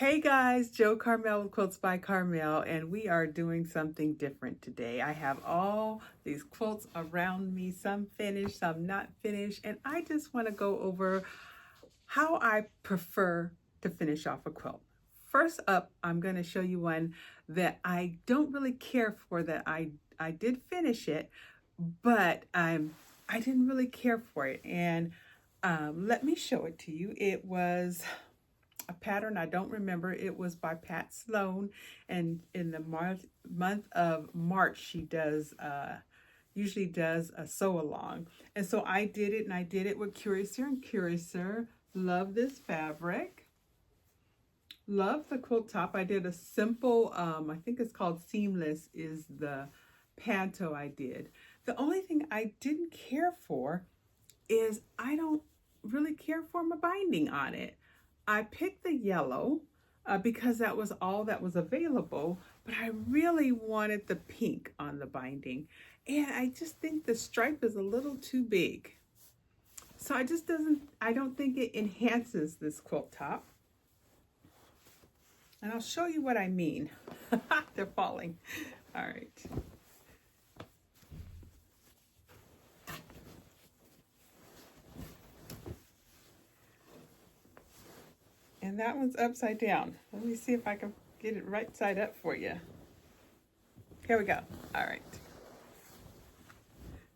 Hey guys, Joe Carmel with Quilts by Carmel, and we are doing something different today. I have all these quilts around me, some finished, some not finished, and I just want to go over how I prefer to finish off a quilt. First up, I'm going to show you one that I don't really care for, that I did finish it, but I didn't really care for it, and let me show it to you. It was a pattern I don't remember. It was by Pat Sloan, and in the month of March she does usually does a sew along, and so I did it, and I did it with Curiouser and Curiouser. Love this fabric, love the quilt top. I did a simple I think it's called seamless is the panto I did. The only thing I didn't care for is I don't really care for my binding on it. I picked the yellow because that was all that was available, but I really wanted the pink on the binding. And I just think the stripe is a little too big. So I don't think it enhances this quilt top. And I'll show you what I mean. They're falling. All right. And that one's upside down. Let me see if I can get it right side up for you. Here we go. All right.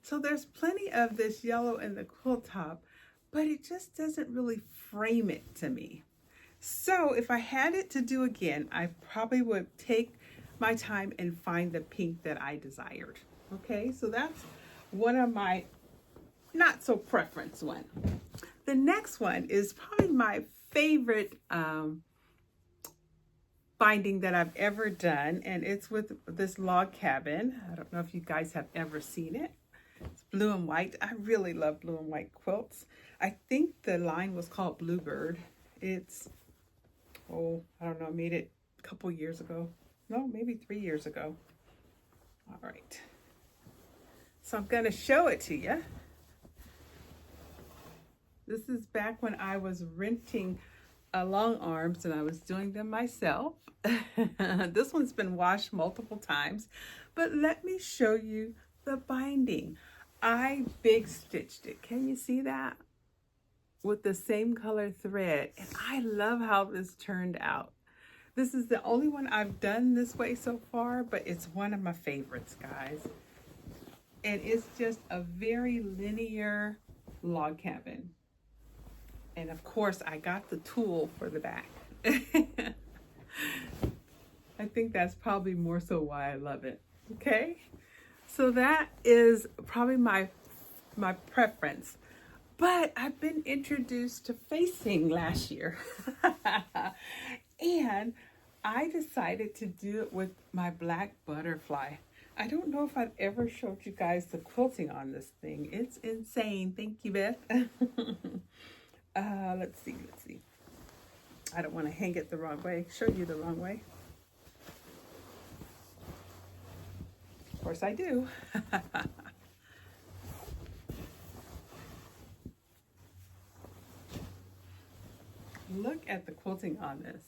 So there's plenty of this yellow in the quilt top, but it just doesn't really frame it to me. So if I had it to do again, I probably would take my time and find the pink that I desired. Okay, so that's one of my not so preference one. The next one is probably my favorite binding that I've ever done, and it's with this log cabin. I don't know if you guys have ever seen it. It's blue and white. I really love blue and white quilts. I think the line was called Bluebird. It's, oh, I don't know, I made it a couple years ago. No, maybe 3 years ago. All right. So I'm going to show it to you. This is back when I was renting Longarmers and I was doing them myself. This one's been washed multiple times, but let me show you the binding. I big stitched it. Can you see that? With the same color thread, and I love how this turned out. This is the only one I've done this way so far, but it's one of my favorites, guys. And it's just a very linear log cabin. And of course, I got the tool for the back. I think that's probably more so why I love it. Okay, so that is probably my preference. But I've been introduced to facing last year. And I decided to do it with my black butterfly. I don't know if I've ever showed you guys the quilting on this thing. It's insane. Thank you, Beth. Let's see. I don't want to hang it the wrong way, show you the wrong way. Of course I do. Look at the quilting on this.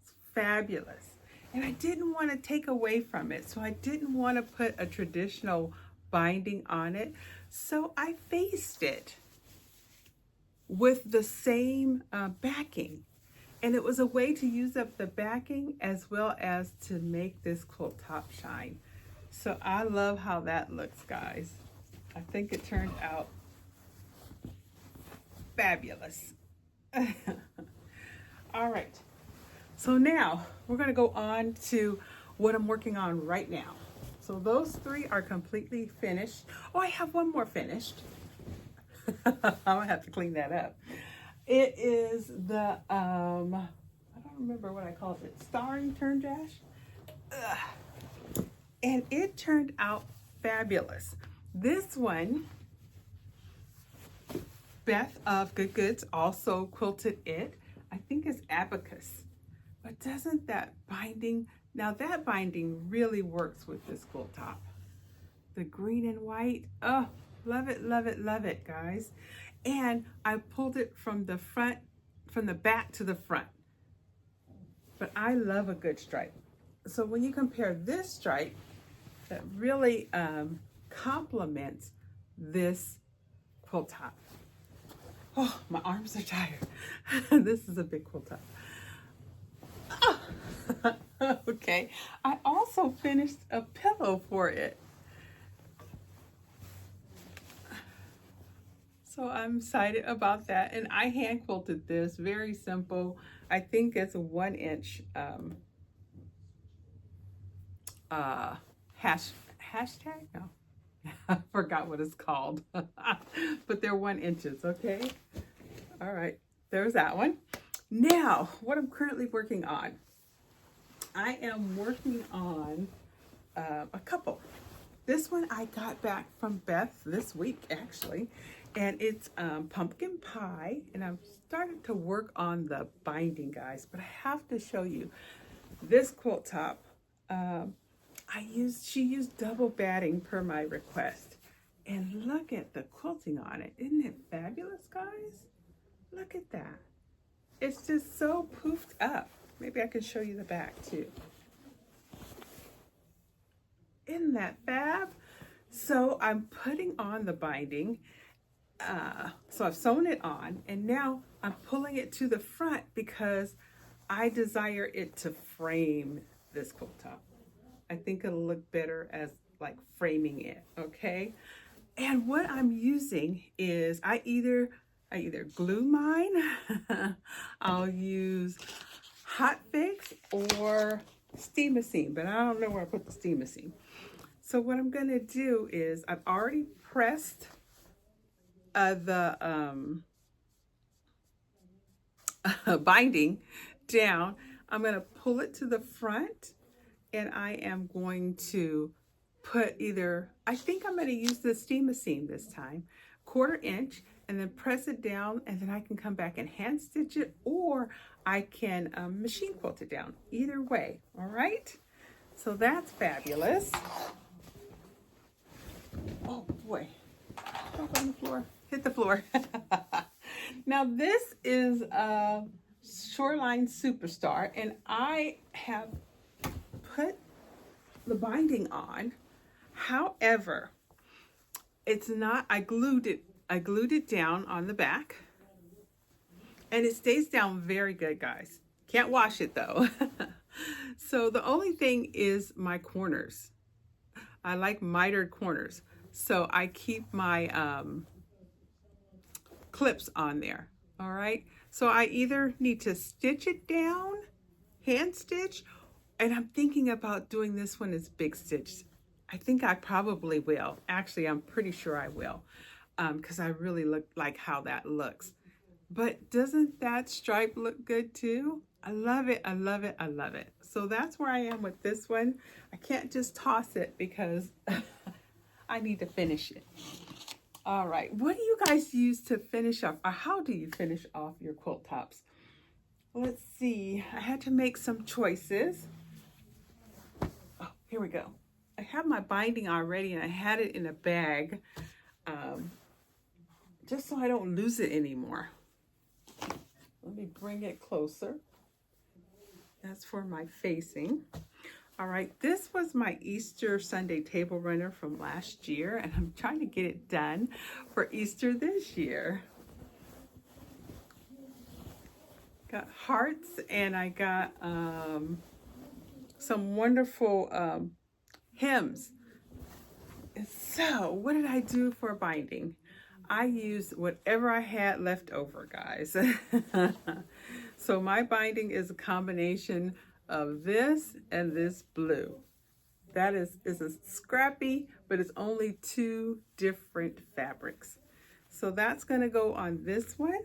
It's fabulous. And I didn't want to take away from it, so I didn't want to put a traditional binding on it. So I faced it with the same backing. And it was a way to use up the backing as well as to make this quilt top shine. So I love how that looks, guys. I think it turned out fabulous. All right. So now we're going to go on to what I'm working on right now. So those three are completely finished. Oh, I have one more finished. I'm gonna have to clean that up. It is the I don't remember what I called it, starring turn dash. And it turned out fabulous. This one, Beth of Good Goods also quilted it. I think it's Abacus. But doesn't that binding, now that binding really works with this quilt top. The green and white, oh, love it, love it, love it, guys. And I pulled it from the front, from the back to the front. but I love a good stripe. So when you compare this stripe, that really complements this quilt top. Oh, my arms are tired. This is a big quilt top. Oh. Okay, I also finished a pillow for it. So I'm excited about that. And I hand quilted this, very simple. I think it's a 1-inch hashtag? No, I forgot what it's called. But they're 1 inches, okay? All right, there's that one. Now, what I'm currently working on. I am working on a couple. This one I got back from Beth this week, actually. And it's pumpkin pie. And I'm starting to work on the binding, guys. But I have to show you this quilt top. She used double batting per my request. And look at the quilting on it. Isn't it fabulous, guys? Look at that. It's just so poofed up. Maybe I can show you the back too. Isn't that fab? So I'm putting on the binding. So I've sewn it on, and now I'm pulling it to the front because I desire it to frame this quilt top. I think it'll look better as like framing it, okay? And what I'm using is I either glue mine, I'll use hot fix or steam machine, but I don't know where I put the steam machine. So what I'm gonna do is I've already pressed the binding down. I'm gonna pull it to the front, and I am going to put I think I'm gonna use the steam machine this time, 1/4 inch, and then press it down, and then I can come back and hand stitch it, or I can machine quilt it down. Either way, all right? So that's fabulous. Oh boy, drop on the floor, hit the floor. Now this is a Shoreline Superstar, and I have put the binding on. However, it's not, I glued it down on the back, and it stays down very good, guys. Can't wash it though. So the only thing is my corners. I like mitered corners. So I keep my clips on there, all right? So I either need to stitch it down, hand stitch, and I'm thinking about doing this one as big stitch. I think I probably will. Actually, I'm pretty sure I will, because I really like how that looks. But doesn't that stripe look good too? I love it, I love it, I love it. So that's where I am with this one. I can't just toss it because I need to finish it. All right, what do you guys use to finish off, or how do you finish off your quilt tops? Let's see, I had to make some choices. Oh, here we go. I have my binding already, and I had it in a bag, just so I don't lose it anymore. Let me bring it closer. That's for my facing. All right, this was my Easter Sunday table runner from last year, and I'm trying to get it done for Easter this year. Got hearts, and I got some wonderful hems. So what did I do for binding? I used whatever I had left over, guys. So my binding is a combination of this and this blue. That is a Scrappy, but it's only 2 different fabrics. So that's gonna go on this one.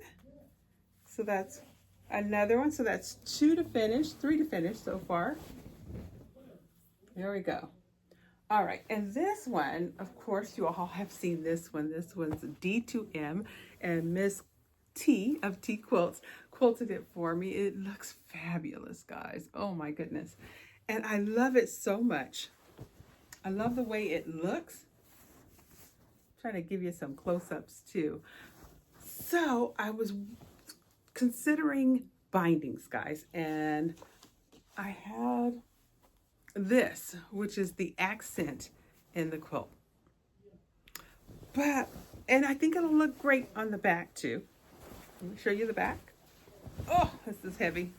So that's another one. So that's 2 to finish, 3 to finish so far. There we go. All right, and this one, of course, you all have seen this one. This one's D2M, and Miss T of T Quilts quilted it for me. It looks fabulous, guys. Oh my goodness. And I love it so much. I love the way it looks. I'm trying to give you some close-ups too. So I was considering bindings, guys, and I had this, which is the accent in the quilt. And I think it'll look great on the back too. Let me show you the back. Oh, this is heavy.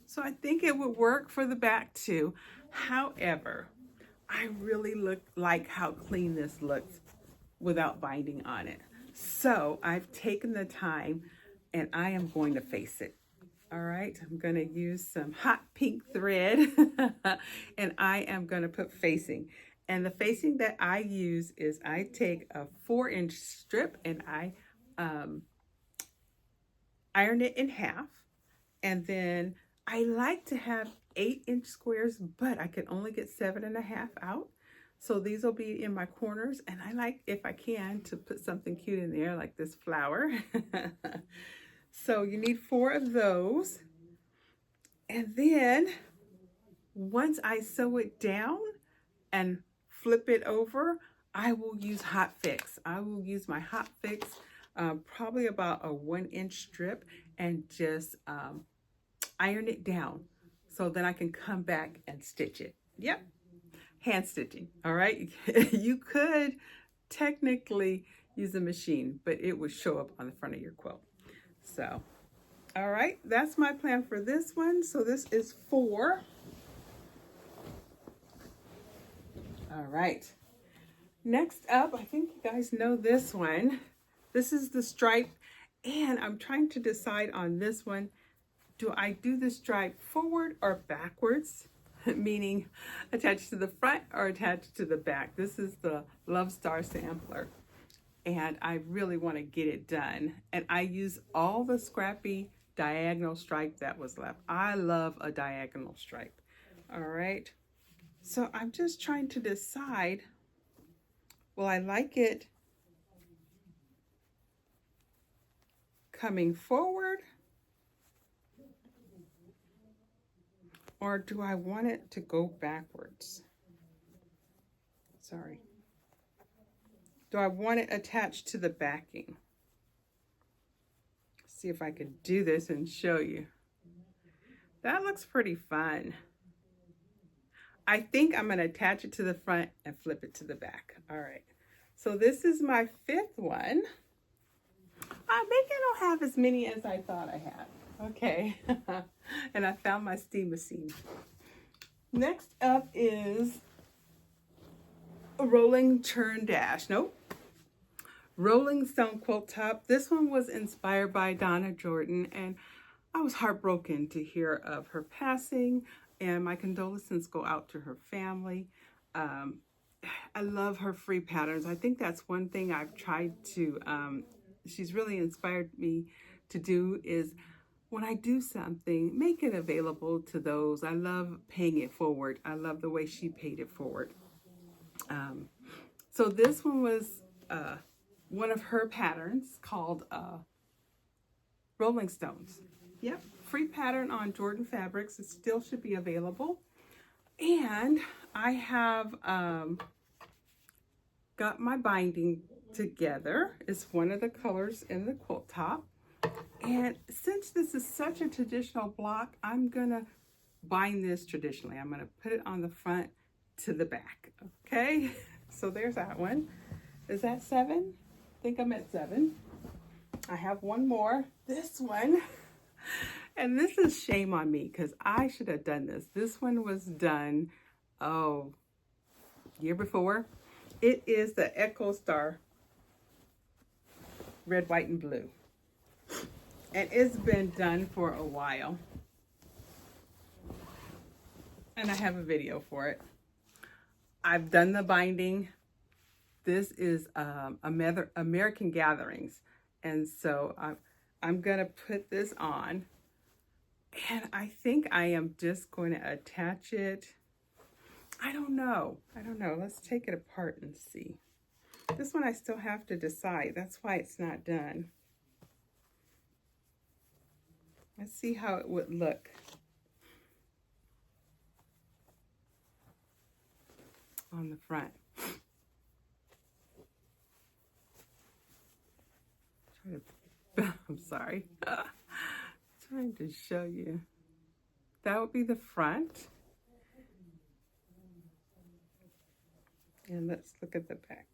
So I think it would work for the back too. However, I really like how clean this looks without binding on it. So I've taken the time and I am going to face it. All right, I'm going to use some hot pink thread and I am going to put facing. And the facing that I use is I take a 4-inch strip and I iron it in half. And then I like to have 8-inch squares, but I can only get 7.5 out. So these will be in my corners. And I like, if I can, to put something cute in there like this flower. So you need 4 of those. And then once I sew it down and flip it over, I will use Hot Fix. I will use my Hot Fix, probably about a 1-inch strip, and just iron it down. So then I can come back and stitch it. Yep, hand stitching, all right? You could technically use a machine, but it would show up on the front of your quilt. So, all right, that's my plan for this one. So this is 4. All right. Next up, I think you guys know this one. This is the stripe, and I'm trying to decide on this one. Do I do the stripe forward or backwards? Meaning attached to the front or attached to the back. This is the Love Star sampler. And I really want to get it done. And I use all the Scrappy diagonal stripe that was left. I love a diagonal stripe. All right. So I'm just trying to decide, will I like it coming forward? Or do I want it to go backwards? Sorry. Do I want it attached to the backing? See if I can do this and show you. That looks pretty fun. I think I'm going to attach it to the front and flip it to the back. All right. So this is my 5th one. Maybe I don't have as many as I thought I had. Okay. And I found my steam machine. Next up is a rolling turn dash. Nope. Rolling stone quilt top. This one was inspired by Donna Jordan, and I was heartbroken to hear of her passing, and my condolences go out to her family. I love her free patterns. I think that's one thing I've tried to, she's really inspired me to do, is when I do something, make it available to those. I love paying it forward. I love the way she paid it forward. So this one was one of her patterns called Rolling Stones. Yep, free pattern on Jordan Fabrics. It still should be available. And I have got my binding together. It's one of the colors in the quilt top. And since this is such a traditional block, I'm gonna bind this traditionally. I'm gonna put it on the front to the back, okay? So there's that one. Is that 7? I think I'm at 7. I have one more, this one. And this is shame on me because I should have done this. This one was done, year before. It is the Echo Star red, white, and blue. And it's been done for a while. And I have a video for it. I've done the binding. This is American Gatherings. And so I'm going to put this on. And I think I am just going to attach it. I don't know. Let's take it apart and see. This one I still have to decide. That's why it's not done. Let's see how it would look. On the front. I'm sorry. Trying to show you. That would be the front. And let's look at the back.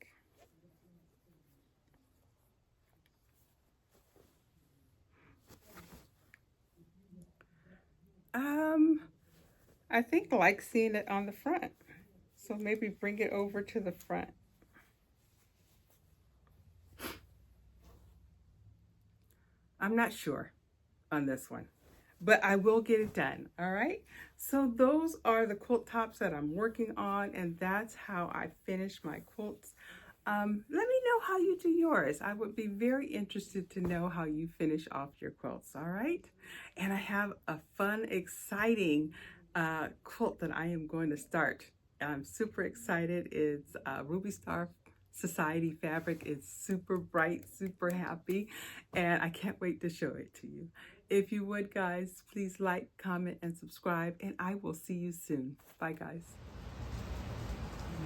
I think I like seeing it on the front. So maybe bring it over to the front. I'm not sure on this one, but I will get it done, all right? So those are the quilt tops that I'm working on, and that's how I finish my quilts. Let me know how you do yours. I would be very interested to know how you finish off your quilts, all right? And I have a fun, exciting quilt that I am going to start. I'm super excited. It's Ruby Star Society fabric. It's super bright, super happy, and I can't wait to show it to you. If you would, guys, please like, comment, and subscribe, and I will see you soon. Bye, guys.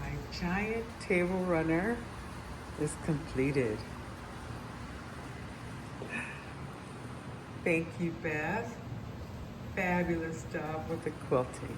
My giant table runner is completed. Thank you, Beth. Fabulous job with the quilting.